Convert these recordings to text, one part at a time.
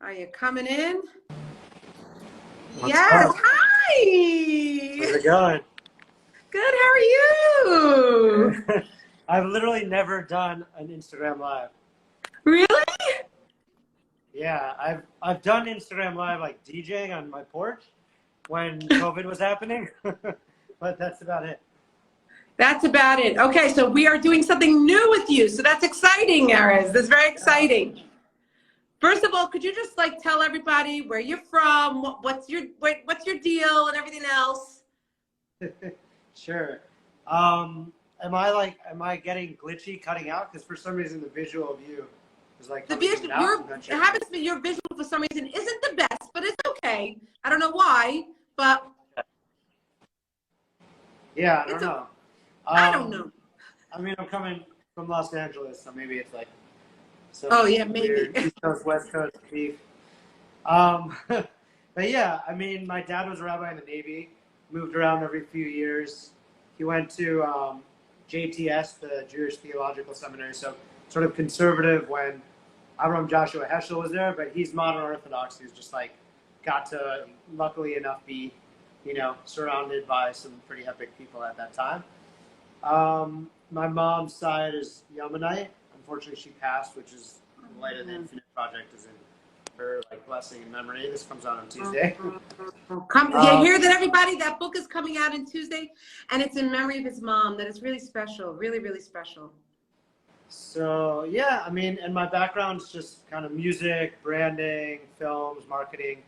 Are you coming in? What's Yes. up? Hi. How's it going? Good. How are you? I've literally never done an Instagram Live. Really? Yeah, I've done Instagram Live like DJing on my porch when COVID was happening, but that's about it. That's about it. Okay, so we are doing something new with you. So that's exciting, Erez. That's very exciting. First of all, could you just like tell everybody where you're from, what's your deal, and everything else? Sure. Am I getting glitchy cutting out? Because for some reason the visual of you is like The coming visual, out. it happens to be your visual for some reason isn't the best, but it's okay. I don't know why, but Yeah, I don't know. I don't know. I mean, I'm coming from Los Angeles, so maybe it's like some Oh yeah, maybe. weird East Coast, West Coast beef. But yeah, I mean, my dad was a rabbi in the Navy, moved around every few years. He went to JTS, the Jewish Theological Seminary, so sort of conservative when Avram Joshua Heschel was there, but he's modern Orthodox. He's just like got to, luckily enough, be, surrounded by some pretty epic people at that time. My mom's side is Yemenite. Unfortunately, she passed, which is the Light of the Infinite Project is in her blessing and memory. This comes out on Tuesday. You hear that, everybody? That book is coming out on Tuesday, and it's in memory of his mom. That is really special, really, really special. So yeah, I mean, and my background's just kind of music, branding, films, marketing.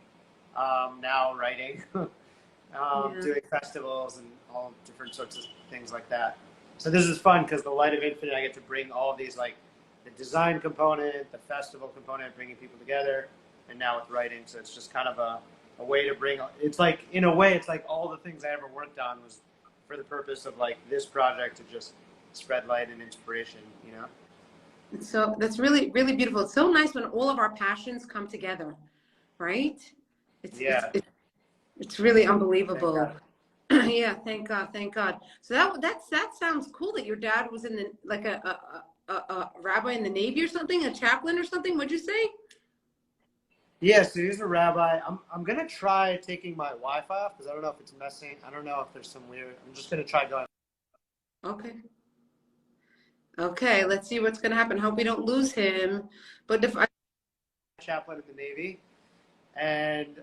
Now writing, doing festivals and all different sorts of things like that. So this is fun because the Light of Infinite, I get to bring all of these, like the design component, the festival component, bringing people together, and now with writing. So it's just kind of a way to bring, it's like, in a way, it's like all the things I ever worked on was for the purpose of like this project to just spread light and inspiration, So that's really, really beautiful. It's so nice when all of our passions come together, right? It's really unbelievable. Yeah, thank God, thank God. So that sounds cool that your dad was in a rabbi in the Navy or something, a chaplain or something. What'd you say? Yeah, so he's a rabbi. I'm gonna try taking my Wi-Fi off because I don't know if it's messing. I don't know if there's some weird. I'm just gonna try going. Okay, let's see what's gonna happen. Hope we don't lose him. But if I Chaplain in the Navy, and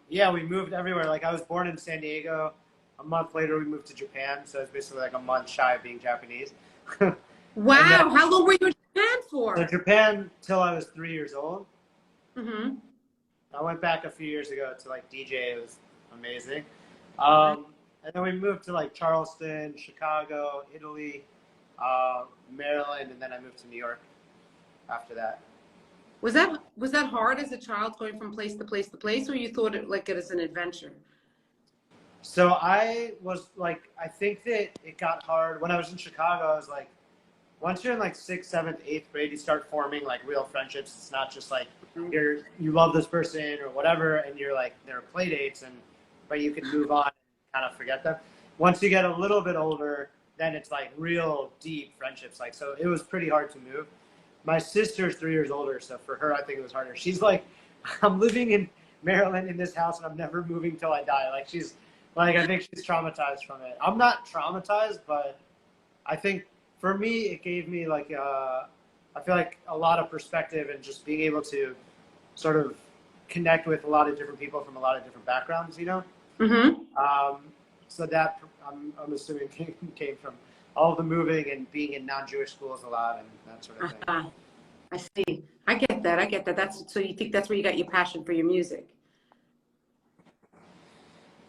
yeah, we moved everywhere. Like I was born in San Diego. A month later, we moved to Japan. So it's basically like a month shy of being Japanese. Wow, how long were you in Japan for? So Japan till I was 3 years old. Mm-hmm. I went back a few years ago to like DJ. It was amazing. And then we moved to like Charleston, Chicago, Italy, Maryland, and then I moved to New York after that. Was that hard as a child going from place to place to place, or you thought it as an adventure? So I was like, I think that it got hard when I was in Chicago. I was like, once you're in like 6th, 7th, 8th grade, you start forming like real friendships. It's not just like you love this person or whatever, and you're like there are play dates, but you can move on and kind of forget them. Once you get a little bit older, then it's like real deep friendships. Like so, it was pretty hard to move. My sister's 3 years older, so for her, I think it was harder. She's like, I'm living in Maryland in this house, and I'm never moving till I die. Like she's like, I think she's traumatized from it. I'm not traumatized, but I think for me, it gave me like, I feel like a lot of perspective and just being able to sort of connect with a lot of different people from a lot of different backgrounds, Mm-hmm. So that I'm assuming came from all the moving and being in non-Jewish schools a lot and that sort of thing. I see. I get that. So you think that's where you got your passion for your music?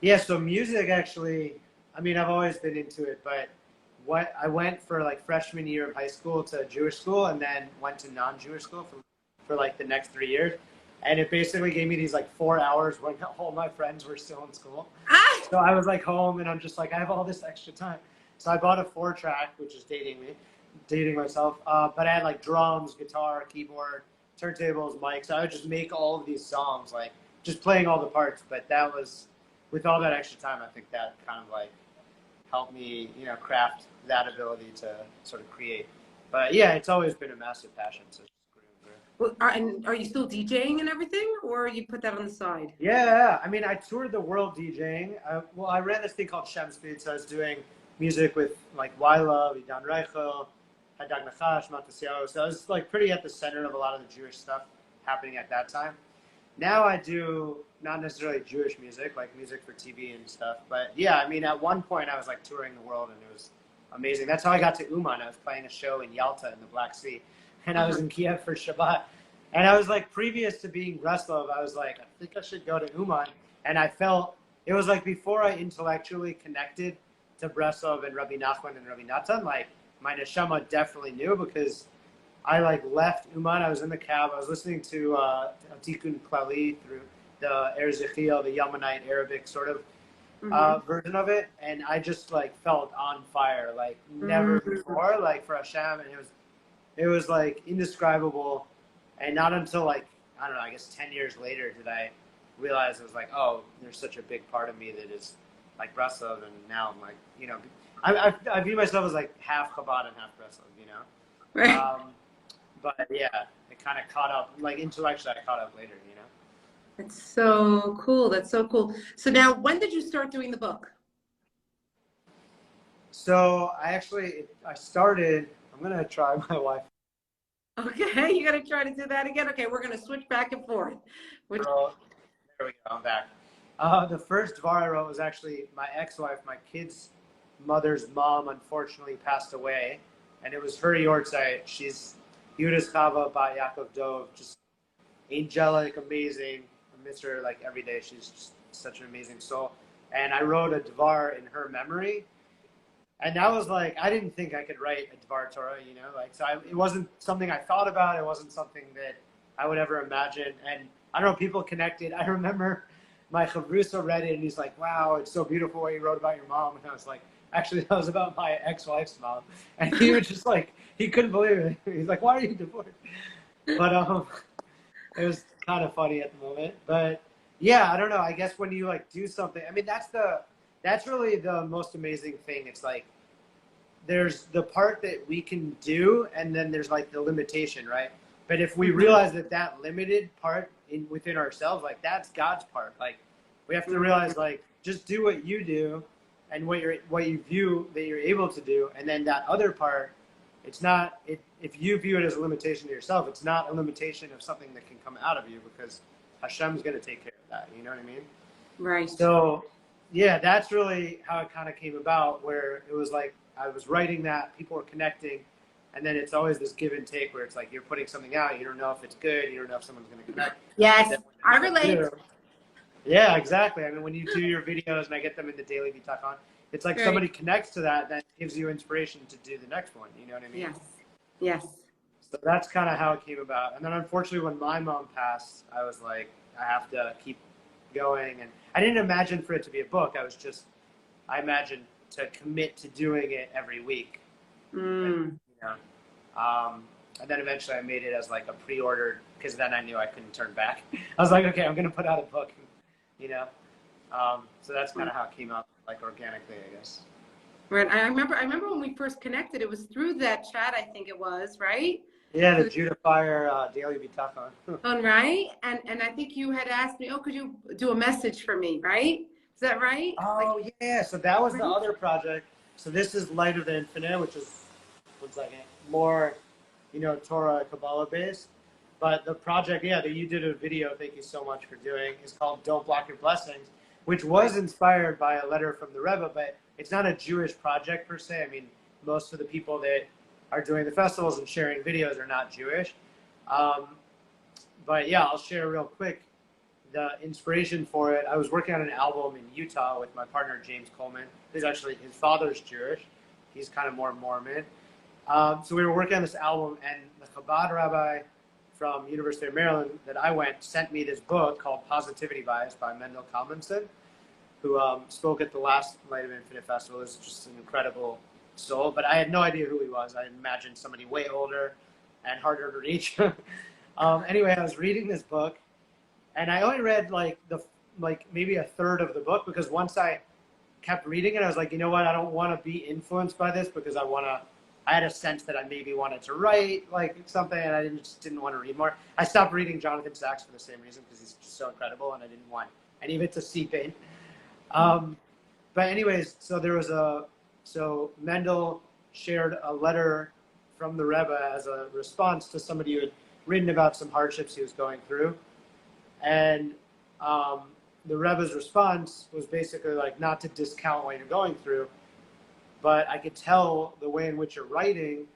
Yeah, so music actually, I mean, I've always been into it, but I went for like freshman year of high school to Jewish school and then went to non-Jewish school for like the next 3 years. And it basically gave me these like 4 hours when all my friends were still in school. So I was like home and I'm just like, I have all this extra time. So I bought a 4-track, which is dating myself. But I had like drums, guitar, keyboard, turntables, mics. So I would just make all of these songs, like just playing all the parts. But that was, with all that extra time, I think that kind of like helped me, craft that ability to sort of create. But yeah, it's always been a massive passion. So And are you still DJing and everything, or you put that on the side? Yeah, I mean, I toured the world DJing. Well, I ran this thing called Shem Speed, so I was doing music with like Wyla, Idan Reichel, Hadag Nachash, Matasiao. So I was like pretty at the center of a lot of the Jewish stuff happening at that time. Now I do not necessarily Jewish music, like music for TV and stuff. But yeah, I mean, at one point I was like touring the world, and it was amazing. That's how I got to Uman. I was playing a show in Yalta in the Black Sea, and I was in Kiev for Shabbat. And I was like, previous to being Breslov, I was like, I think I should go to Uman. And I felt, it was like before I intellectually connected to Breslov and Rabbi Nachman and Rabbi Natan, like my neshama definitely knew, because I like left Uman. I was in the cab. I was listening to Tikkun Klali through the Erez Safar, the Yemenite Arabic sort of version of it. And I just like felt on fire, like never before, like for Hashem. And it was like indescribable. And not until like, I don't know, I guess 10 years later did I realize it was like, oh, there's such a big part of me that is like Breslov. And now I'm like, you know, I view myself as like half Chabad and half Breslov, you know? Right. But yeah, it kind of caught up, like intellectually I caught up later, you know? That's so cool. That's so cool. So now, when did you start doing the book? So I started, I'm going to try my wife. Okay, you got to try to do that again. Okay, we're going to switch back and forth. There we go, I'm back. The first Dvar I wrote was actually my ex-wife, my kid's mother's mom, unfortunately passed away. And it was her yortzeit. She's Yudas Chava Bat Yaakov Dov, just angelic, amazing. I miss her like every day. She's just such an amazing soul. And I wrote a Dvar in her memory. And that was like, I didn't think I could write a Dvar Torah, you know, like, so it wasn't something I thought about. It wasn't something that I would ever imagine. And I don't know, people connected. I remember my chavrusa read it and he's like, wow, it's so beautiful what you wrote about your mom. And I was like, actually, that was about my ex-wife's mom. And he was just like, he couldn't believe it. He's like, why are you divorced? But it was kind of funny at the moment. But yeah, I don't know. I guess when you like do something, I mean, that's really the most amazing thing. It's like, there's the part that we can do, and then there's like the limitation, right? But if we realize that limited part within ourselves, like that's God's part. Like we have to realize, like, just do what you do and what you view that you're able to do. And then that other part, it's not, if you view it as a limitation to yourself, it's not a limitation of something that can come out of you, because Hashem's going to take care of that. You know what I mean? Right. So yeah, that's really how it kind of came about, where it was like, I was writing that, people were connecting, and then it's always this give and take where it's like you're putting something out, you don't know if it's good, you don't know if someone's going to connect. Yes, I relate. Yeah, exactly. I mean, when you do your videos and I get them in the Daily Bitachon, it's like somebody connects to that gives you inspiration to do the next one. You know what I mean? Yes. Yes. So that's kind of how it came about. And then unfortunately, when my mom passed, I was like, I have to keep going. And I didn't imagine for it to be a book. I imagined to commit to doing it every week. And, you know, and then eventually I made it as like a pre-order, because then I knew I couldn't turn back. I was like, okay, I'm going to put out a book, you know? So that's kind of how it came out, like organically, I guess. Right. I remember when we first connected, it was through that chat, I think it was, right? Yeah, the Judifier Daily Bitachon. Right? And I think you had asked me, oh, could you do a message for me, right? Is that right? Oh, like, yeah. So that was the other project. So this is Light of the Infinite, which is, more, you know, Torah, Kaballah based. But the project, yeah, that you did a video, thank you so much for doing, is called Don't Block Your Blessings, which was inspired by a letter from the Rebbe, but it's not a Jewish project per se. I mean, most of the people that are doing the festivals and sharing videos are not Jewish. But yeah, I'll share real quick the inspiration for it. I was working on an album in Utah with my partner, James Coleman. His father's Jewish. He's kind of more Mormon. So we were working on this album, and the Chabad rabbi from University of Maryland that I went sent me this book called Positivity Bias by Mendel Kalmanson, who spoke at the last Light of Infinite Festival. Is just an incredible soul, but I had no idea who he was. I imagined somebody way older and harder to reach. Anyway, I was reading this book, and I only read maybe a third of the book, because once I kept reading it, I was like, you know what? I don't want to be influenced by this, because I want to I had a sense that I maybe wanted to write like something, and I just didn't want to read more. I stopped reading Jonathan Sacks for the same reason, because he's just so incredible, and I didn't want any of it to seep in. But anyways, so Mendel shared a letter from the Rebbe as a response to somebody who had written about some hardships he was going through, and the Rebbe's response was basically like, not to discount what you're going through, but I could tell the way in which you're writing,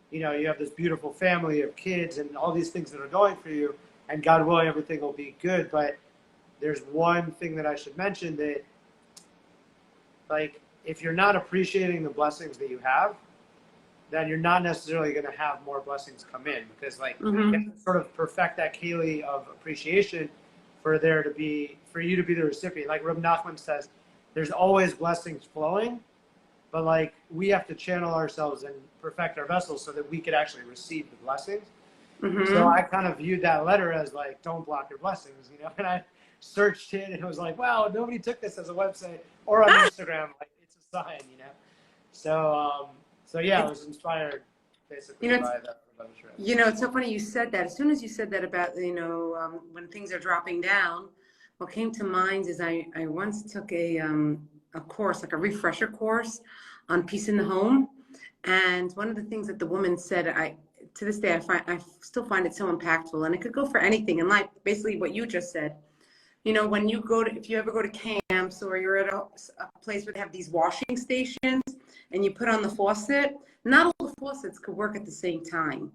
you have this beautiful family of kids and all these things that are going for you, and God willing, everything will be good. But there's one thing that I should mention, that like, if you're not appreciating the blessings that you have, then you're not necessarily going to have more blessings come in, because like you have to sort of perfect that keli of appreciation for you to be the recipient. Like Reb Nachman says, there's always blessings flowing, but like we have to channel ourselves and perfect our vessels so that we could actually receive the blessings. So I kind of viewed that letter as like, don't block your blessings, and I searched it and it was like, wow, nobody took this as a website or on Instagram. Like, it's a sign, So yeah, I was inspired basically by that. It's so funny you said that. As soon as you said that about, when things are dropping down, what came to mind is I once took a course, like a refresher course on peace in the home. And one of the things that the woman said, to this day, I still find it so impactful, and it could go for anything in life. Basically what you just said, when you if you ever go to camps, or you're at a place where they have these washing stations and you put on the faucet, not all the faucets could work at the same time,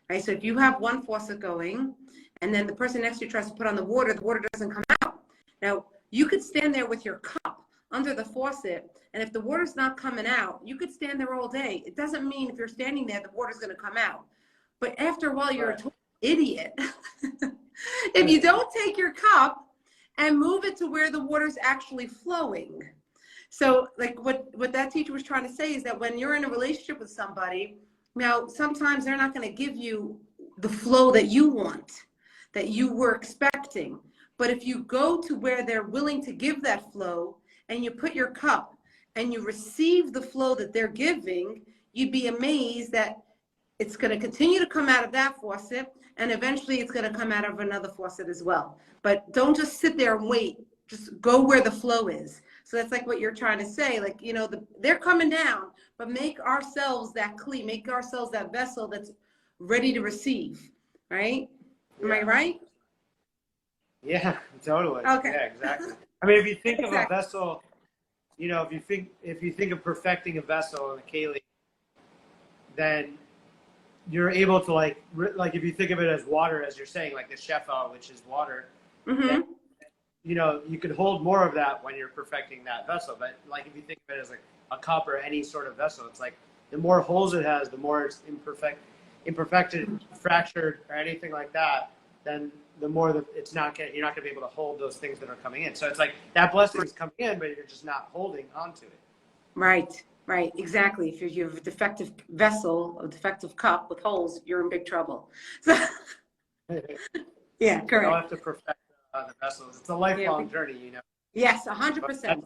right? So if you have one faucet going and then the person next to you tries to put on the water doesn't come out. Now, you could stand there with your cup under the faucet, and if the water's not coming out, you could stand there all day. It doesn't mean if you're standing there, the water's going to come out. But after a while, you're a total idiot. If you don't take your cup and move it to where the water's actually flowing. So like what that teacher was trying to say is that when you're in a relationship with somebody, now sometimes they're not going to give you the flow that you want, that you were expecting. But if you go to where they're willing to give that flow, and you put your cup and you receive the flow that they're giving, you'd be amazed that it's going to continue to come out of that faucet, and eventually it's going to come out of another faucet as well. But don't just sit there and wait. Just go where the flow is. So that's like what you're trying to say. Like, they're coming down, but make ourselves that kli, make ourselves that vessel that's ready to receive, right? Am I right? Yeah, totally. Okay. Yeah, exactly. I mean, if you think of a vessel, if you think of perfecting a vessel in a keli, then you're able to like if you think of it as water, as you're saying, like the shefa, which is water, then, you could hold more of that when you're perfecting that vessel. But like if you think of it as like a cup or any sort of vessel, it's like the more holes it has, the more it's imperfected, fractured, or anything like that, then the more that you're not going to be able to hold those things that are coming in. So it's like that blessing is coming in, but you're just not holding onto it. Right, exactly. If you have a defective vessel, a defective cup with holes, you're in big trouble. So, yeah, correct. You don't have to perfect the vessels. It's a lifelong journey, Yes, 100%.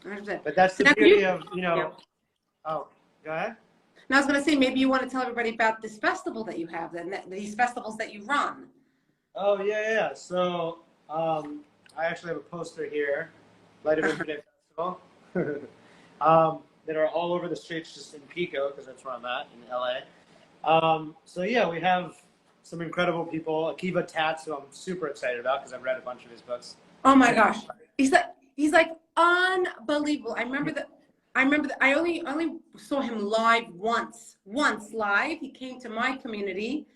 100%. But that's the beauty of, Oh, go ahead. Now I was going to say, maybe you want to tell everybody about this festival that you have, these festivals that you run. Oh, yeah. So I actually have a poster here, Light of Infinite Festival, that are all over the streets just in Pico, because that's where I'm at, in LA. So yeah, we have some incredible people. Akiva Tatz, who I'm super excited about because I've read a bunch of his books. Oh my gosh. He's like unbelievable. I remember that I only saw him live once live. He came to my community,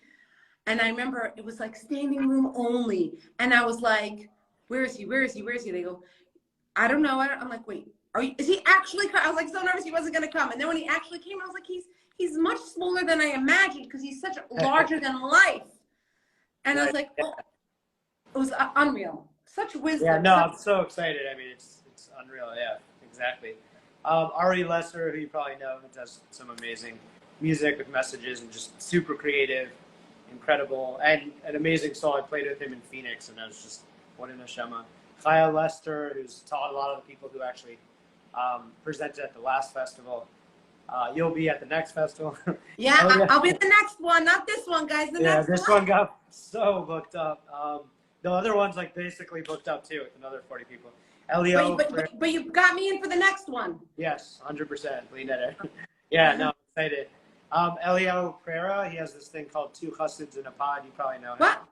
and I remember it was like standing room only. And I was like, where is he? They go, I don't know. I'm like, wait, is he actually coming? I was like so nervous he wasn't going to come. And then when he actually came, I was like, he's much smaller than I imagined, because he's such larger than life. And I was like, oh, it was unreal. Such wisdom. Yeah, no, I'm so excited. I mean, it's unreal. Yeah, exactly. Ari Lesser, who you probably know, does some amazing music with messages and just super creative, incredible, and an amazing song. I played with him in Phoenix, and I was just, what a neshama. Chaya Lester, who's taught a lot of the people who actually presented at the last festival. You'll be at the next festival. Yeah, I'll be at the next one, not this one, guys. The next this one got so booked up. The other one's like basically booked up too with another 40 people. Elio, but you got me in for the next one. yes, 100%. Lean at it. Yeah, no, I'm excited. Elio Pereira, he has this thing called Two Chassids in a Pod. You probably know him. What?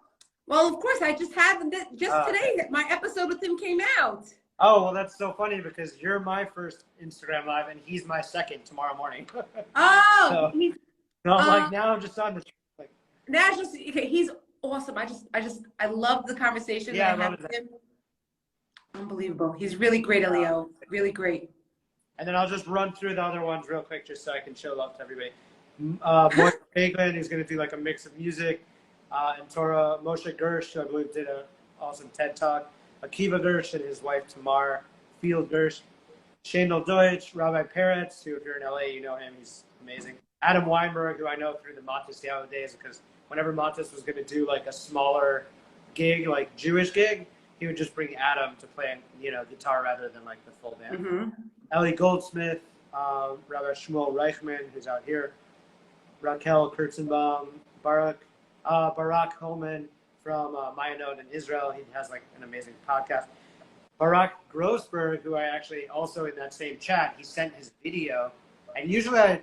Well, of course, I just had today. My episode with him came out. Oh, well, that's so funny because you're my first Instagram live and he's my second tomorrow morning. Oh, so I'm like, now I'm just on the like. Now just okay. He's awesome. I love the conversation Yeah, that I had with him. Unbelievable. He's really great, Elio. Really great. And then I'll just run through the other ones real quick just so I can show love to everybody. Moshe Paglin, who's going to do like a mix of music, and Torah. Moshe Gersh, who I believe did an awesome TED Talk. Akiva Gersh and his wife Tamar. Field Gersh. Shandel Deutsch, Rabbi Peretz, who if you're in LA, you know him. He's amazing. Adam Weinberg, who I know through the Matis Yahoo days, because whenever Matis was going to do like a smaller gig, like Jewish gig, he would just bring Adam to play, guitar rather than like the full band. Mm-hmm. Ellie Goldsmith, Rabbi Shmuel Reichman, who's out here, Raquel Kurtzenbaum, Barak Holman from Mayanot in Israel. He has like an amazing podcast. Barak Grossberg, who I actually also in that same chat, he sent his video, and usually I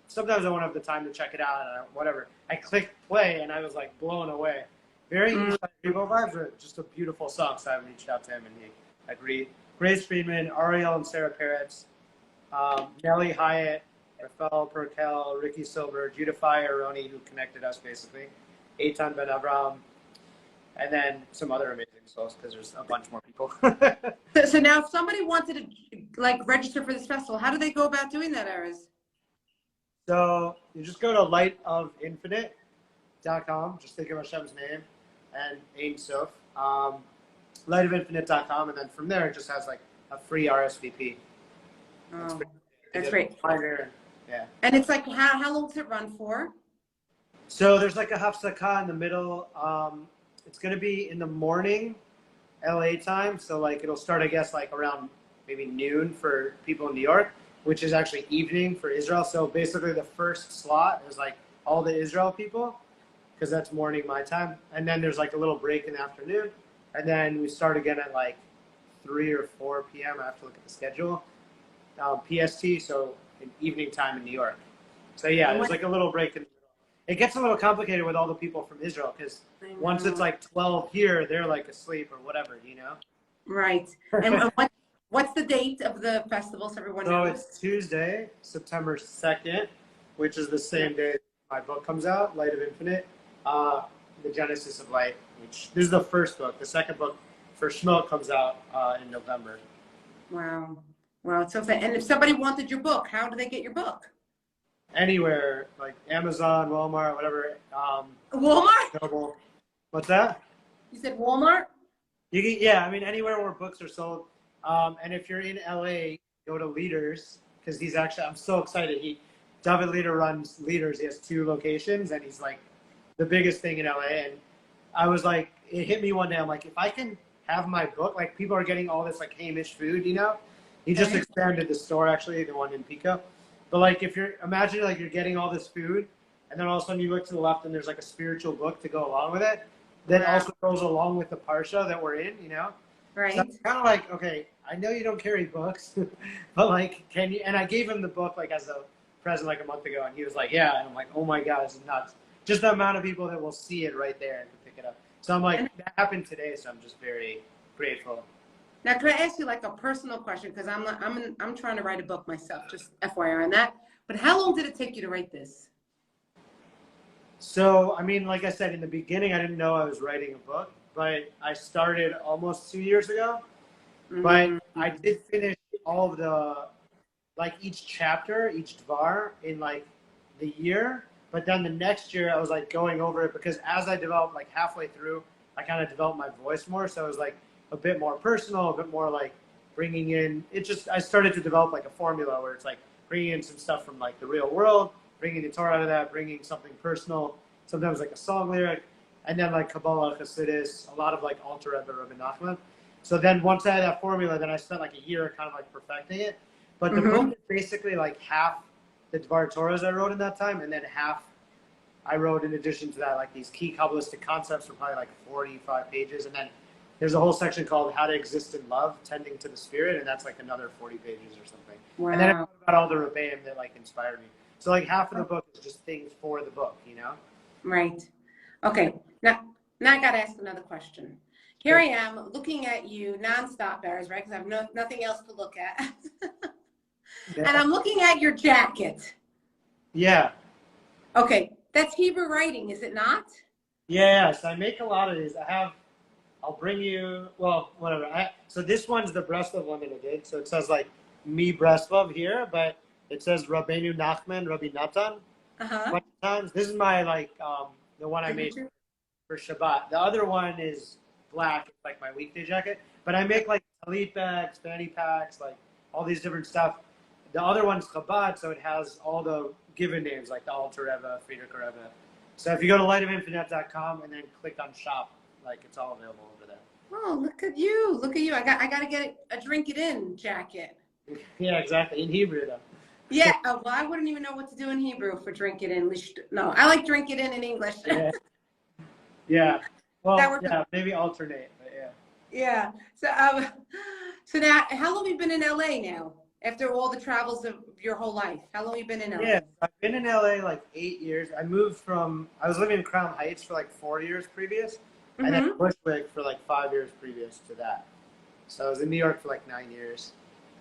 sometimes I won't have the time to check it out and whatever. I clicked play and I was like blown away. Very Evo vibes, are just a beautiful song. So I reached out to him and he agreed. Grace Friedman, Ariel and Sarah Peretz, Nellie Hyatt, Rafael Perkel, Ricky Silver, Judah Aroni, who connected us basically, Eitan Ben Avram, and then some other amazing souls because there's a bunch more people. So now, if somebody wanted to like register for this festival, how do they go about doing that, Erez? So you just go to lightofinfinite.com. Just think of Hashem's name and Ein Sof. Lightofinfinite.com, and then from there it just has like a free RSVP. Oh, that's great. Yeah. And it's like, how long does it run for? So there's like a hafsaka in the middle. It's going to be in the morning, LA time. So like it'll start, I guess, like around maybe noon for people in New York, which is actually evening for Israel. So basically the first slot is like all the Israel people, because that's morning my time. And then there's like a little break in the afternoon. And then we start again at like 3 or 4 p.m. I have to look at the schedule. PST, so in evening time in New York. So yeah, there's like a little break in the middle. It gets a little complicated with all the people from Israel, because once it's like 12 here, they're like asleep or whatever, Right. And what's the date of the festival so everyone knows? So it's Tuesday, September 2nd, which is the same day my book comes out, Light of Infinite, The Genesis of Light, which this is the first book. The second book for Shmuel comes out in November. Wow. Wow, it's so exciting. And if somebody wanted your book, how do they get your book? Anywhere, like Amazon, Walmart, whatever. Walmart? Noble. What's that? You said Walmart? You can, yeah, I mean, anywhere where books are sold. And if you're in LA, go to Leaders, because he's actually, I'm so excited. David Leader runs Leaders. He has 2 locations, and he's like the biggest thing in LA. And I was like, it hit me one day. I'm like, if I can have my book, like people are getting all this like Hamish food, He just expanded the store, actually, the one in Pico. But like, if you're, imagine like you're getting all this food, and then all of a sudden you look to the left and there's like a spiritual book to go along with it. That also goes along with the parsha that we're in, Right. So it's kind of like, okay, I know you don't carry books, but like, can you? And I gave him the book like as a present like a month ago, and he was like, yeah. And I'm like, oh my God, it's nuts. Just the amount of people that will see it right there and pick it up. So I'm like, that happened today, so I'm just very grateful. Now, can I ask you like a personal question? Because I'm trying to write a book myself, just FYI on that. But how long did it take you to write this? So, I mean, like I said, in the beginning, I didn't know I was writing a book, but I started almost 2 years ago. Mm-hmm. But I did finish all of the, like each chapter, each dvar in like the year. But then the next year I was like going over it, because as I developed, like halfway through, I kind of developed my voice more. So it was like a bit more personal, a bit more like bringing in, I started to develop like a formula where it's like bringing in some stuff from like the real world, bringing the Torah out of that, bringing something personal, sometimes like a song lyric, and then like Kaballah, Chassidus, a lot of like Alter Rebbe, Rabbi Nachman. So then once I had that formula, then I spent like a year kind of like perfecting it. But the book is basically like half the Dvar Torahs I wrote in that time, and then half I wrote in addition to that, like these key Kabbalistic concepts were probably like 45 pages. And then there's a whole section called How to Exist in Love, Tending to the Spirit, and that's like another 40 pages or something. Wow. And then I wrote about all the Rebbeim that like inspired me. So like half of the book is just things for the book, you know? Right. Okay. Now I got to ask another question. Here I am looking at you nonstop, Erez, right? Because I have nothing else to look at. Yeah. And I'm looking at your jacket. Yeah. Okay. That's Hebrew writing, is it not? Yeah. So I make a lot of these. I'll bring you, well, whatever. So this one's the Breslov one that I did. So it says like me Breslov here, but it says Rabbeinu Nachman, Rabbi Natan. Uh-huh. Bunch of times. This is my like the one I made for Shabbat. The other one is black, it's like my weekday jacket. But I make like talit bags, fanny packs, like all these different stuff. The other one's Chabad, so it has all the given names like the Alter Rebbe, Friedrich Rebbe. So if you go to lightofInfinite.com and then click on shop, like it's all available over there. Oh, look at you! Look at you! I got to get a drink it in jacket. Yeah, exactly. In Hebrew though. Yeah. Oh, well, I wouldn't even know what to do in Hebrew for drink it in. No, I like drink it in English. Yeah. Yeah. Well, That yeah, maybe alternate, but yeah. Yeah. So now, how long have you been in LA now? After all the travels of your whole life, how long have you been in LA? Yeah, I've been in LA like 8 years. I was living in Crown Heights for like 4 years previous, and then Bushwick for like 5 years previous to that. So I was in New York for like 9 years.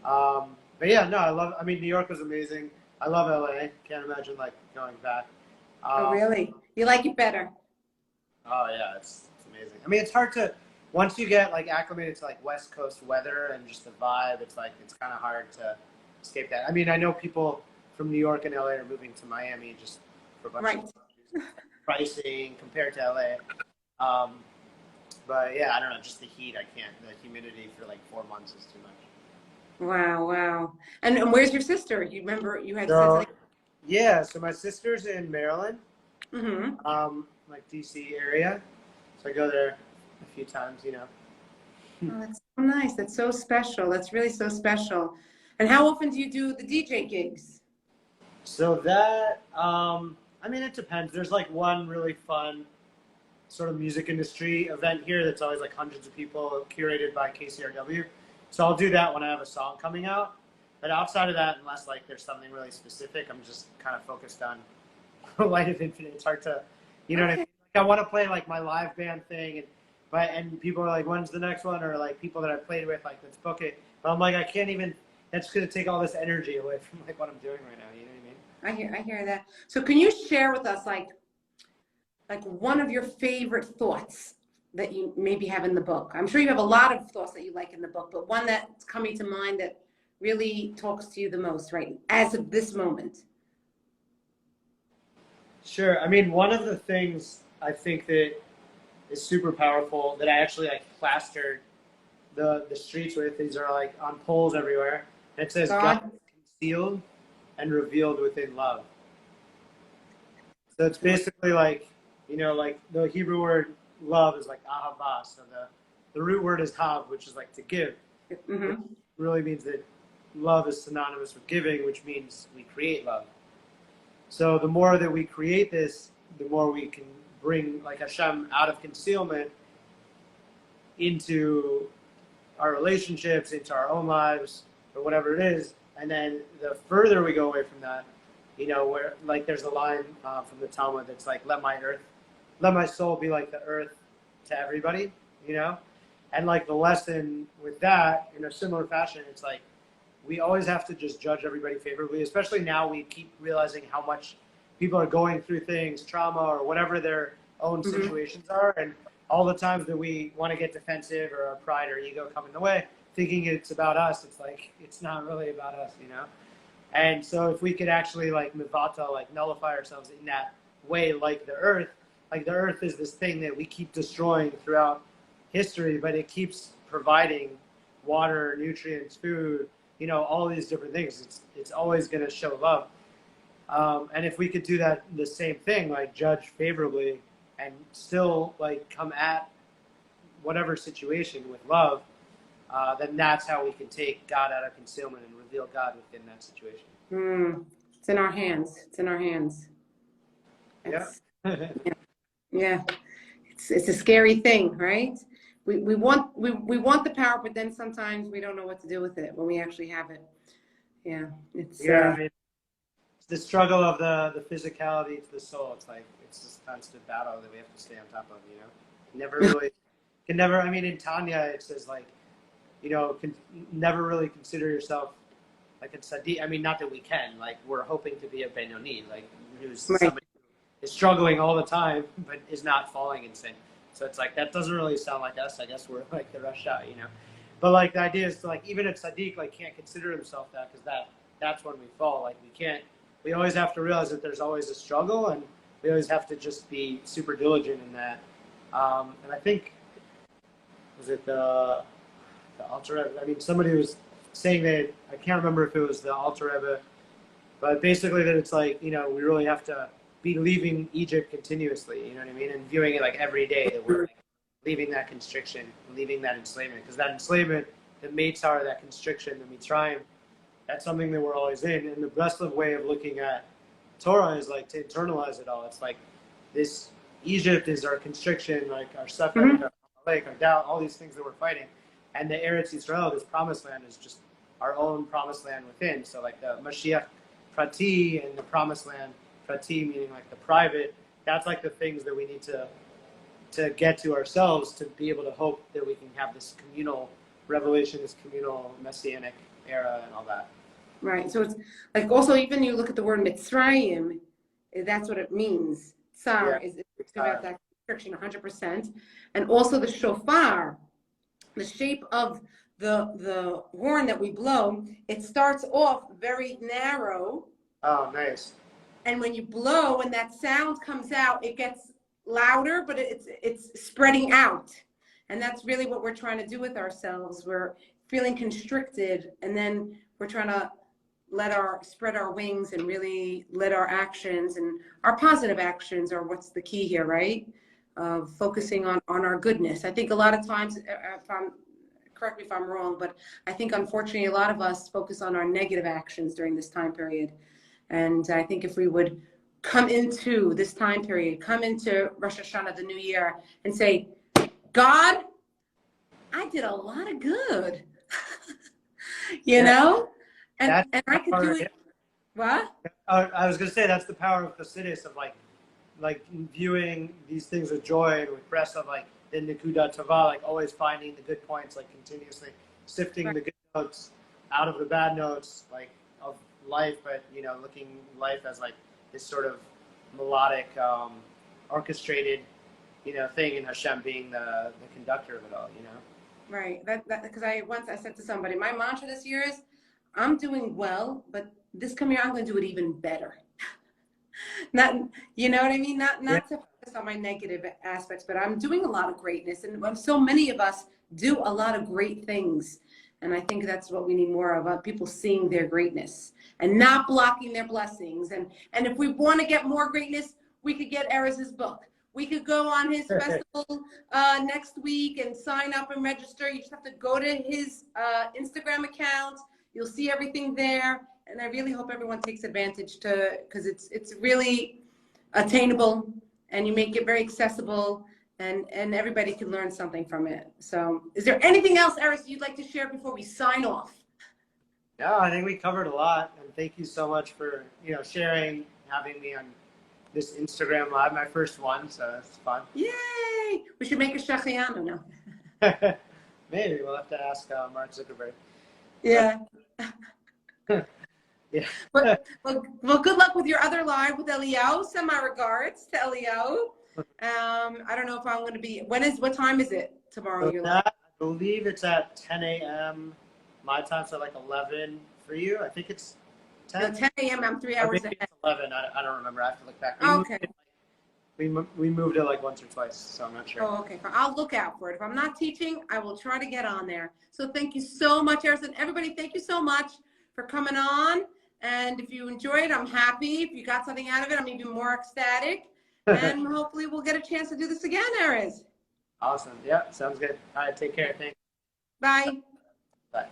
But yeah, no, New York was amazing. I love LA. Can't imagine like going back. Oh, really? You like it better? Oh yeah, it's amazing. I mean, it's hard to, once you get like acclimated to like West Coast weather and just the vibe, it's kind of hard to escape that. I mean, I know people from New York and LA are moving to Miami just for a bunch of pricing compared to LA. But yeah, I don't know, just the heat, the humidity for like 4 months is too much. Wow. And where's your sister? You remember you had said something? Yeah, so my sister's in Maryland, like DC area. So I go there a few times, you know. Oh, that's so nice. That's so special. That's really so special. And how often do you do the DJ gigs? So that, it depends. There's like one really fun sort of music industry event here that's always like hundreds of people, curated by KCRW. So I'll do that when I have a song coming out. But outside of that, unless like there's something really specific, I'm just kind of focused on Light of Infinite. It's hard to, you know what I mean? Like, I want to play like my live band thing, and people are like, when's the next one? Or like people that I've played with, like, let's book it. But I'm like, I can't even. That's going to take all this energy away from like what I'm doing right now. You know what I mean? I hear that. So can you share with us like one of your favorite thoughts that you maybe have in the book? I'm sure you have a lot of thoughts that you like in the book, but one that's coming to mind that really talks to you the most, right, as of this moment. Sure. I mean, one of the things I think that is super powerful that I actually like plastered the streets with, these are like on poles everywhere. And it says God is concealed and revealed within love. So it's basically like, you know, like the Hebrew word love is like ahava. So the root word is hav, which is like to give. Which really means that love is synonymous with giving, which means we create love. So the more that we create this, the more we can bring like Hashem out of concealment into our relationships, into our own lives, or whatever it is. And then the further we go away from that, you know, where like there's a line from the Talmud that's like, let my soul be like the earth to everybody, you know? And like the lesson with that, in a similar fashion, it's like, we always have to just judge everybody favorably, especially now we keep realizing how much people are going through things, trauma or whatever their own situations are. And all the times that we want to get defensive or our pride or ego come in the way, thinking it's about us, it's like, it's not really about us, you know? And so if we could actually like mivata, like nullify ourselves in that way, like the earth is this thing that we keep destroying throughout history, but it keeps providing water, nutrients, food, you know, all these different things. It's always going to show love. And if we could do that, the same thing, like judge favorably and still like come at whatever situation with love, then that's how we can take God out of concealment and reveal God within that situation. It's in our hands. It's in our hands. Yeah. Yeah. It's a scary thing, right? We want the power, but then sometimes we don't know what to do with it when we actually have it. Yeah. It's Yeah, I mean, it's the struggle of the physicality to the soul. It's like it's this constant battle that we have to stay on top of, you know. Never really can never I mean in Tanya it says like, you know, can never really consider yourself like a tzaddik. I mean, not that we can, like we're hoping to be a benoni, like who's right. somebody who is struggling all the time but is not falling in sin. So it's like that doesn't really sound like us. I guess we're like the Rasha, you know. But like the idea is to, like even a tzaddik like can't consider himself that because that's when we fall. Like we always have to realize that there's always a struggle, and we always have to just be super diligent in that. And I think was it the Alter Rebbe? I mean, somebody was saying that I can't remember if it was the Alter Rebbe, but basically that it's like, you know, we really have to be leaving Egypt continuously. You know what I mean? And viewing it like every day that we're like, leaving that constriction, leaving that enslavement, because that enslavement, the Meitzar, that constriction, the Mitzrayim, that's something that we're always in. And the best way of looking at Torah is like to internalize it all. It's like this Egypt is our constriction, like our suffering, our lake, our doubt, all these things that we're fighting. And the Eretz Yisrael, this promised land, is just our own promised land within. So like the Mashiach Prati and the promised land, Prati meaning like the private, that's like the things that we need to get to ourselves to be able to hope that we can have this communal revelation, this communal messianic era and all that. Right. So it's like also even you look at the word Mitzrayim, that's what it means. Tsar is about that constriction 100%. And also the shofar, the shape of the horn that we blow, it starts off very narrow. Oh, nice. And when you blow and that sound comes out, it gets louder, but it's spreading out. And that's really what we're trying to do with ourselves. We're feeling constricted, and then we're trying to spread our wings and really let our actions and our positive actions are what's the key here, right? Focusing on our goodness. I think a lot of times, correct me if I'm wrong, but I think unfortunately a lot of us focus on our negative actions during this time period. And I think if we would come into this time period, come into Rosh Hashanah, the new year, and say, God, I did a lot of good, you know? And I could do it. What? I was going to say, that's the power of Chassidus, of like viewing these things with joy and with rest, of like the Nekuda Tava, like always finding the good points, like continuously sifting the good notes out of the bad notes, like of life, but, you know, looking life as like this sort of melodic, orchestrated, you know, thing, and Hashem being the conductor of it all, you know? Right. That because I said to somebody, my mantra this year is, I'm doing well, but this coming year I'm going to do it even better. Not, you know what I mean? Not to focus on my negative aspects, but I'm doing a lot of greatness, and so many of us do a lot of great things. And I think that's what we need more of, people seeing their greatness and not blocking their blessings. And if we want to get more greatness, we could get Erez's book. We could go on his festival next week and sign up and register. You just have to go to his Instagram account. You'll see everything there. And I really hope everyone takes advantage because it's really attainable, and you make it very accessible, and everybody can learn something from it. So is there anything else, Erez, you'd like to share before we sign off? No, I think we covered a lot, and thank you so much for, you know, sharing, having me on this Instagram Live, my first one, so it's fun. Yay! We should make a Shachianu now. Maybe we'll have to ask Mark Zuckerberg. Yeah. Yeah. Well, good luck with your other live with Eliyahu. Send my regards to Eliyahu. I don't know if I'm going to be. What time is it tomorrow? So I believe it's at 10 a.m. my time, so like 11 for you. I think it's 10. No, 10 a.m. I'm 3 hours ahead. It's 11. I don't remember. I have to look back. We moved it like once or twice, so I'm not sure. Oh, okay. I'll look out for it. If I'm not teaching, I will try to get on there. So thank you so much, Erez. And everybody, thank you so much for coming on. And if you enjoyed, I'm happy. If you got something out of it, I'm even more ecstatic. And hopefully we'll get a chance to do this again, Erez. Awesome. Yeah, sounds good. All right, take care. Thanks. Bye. Bye.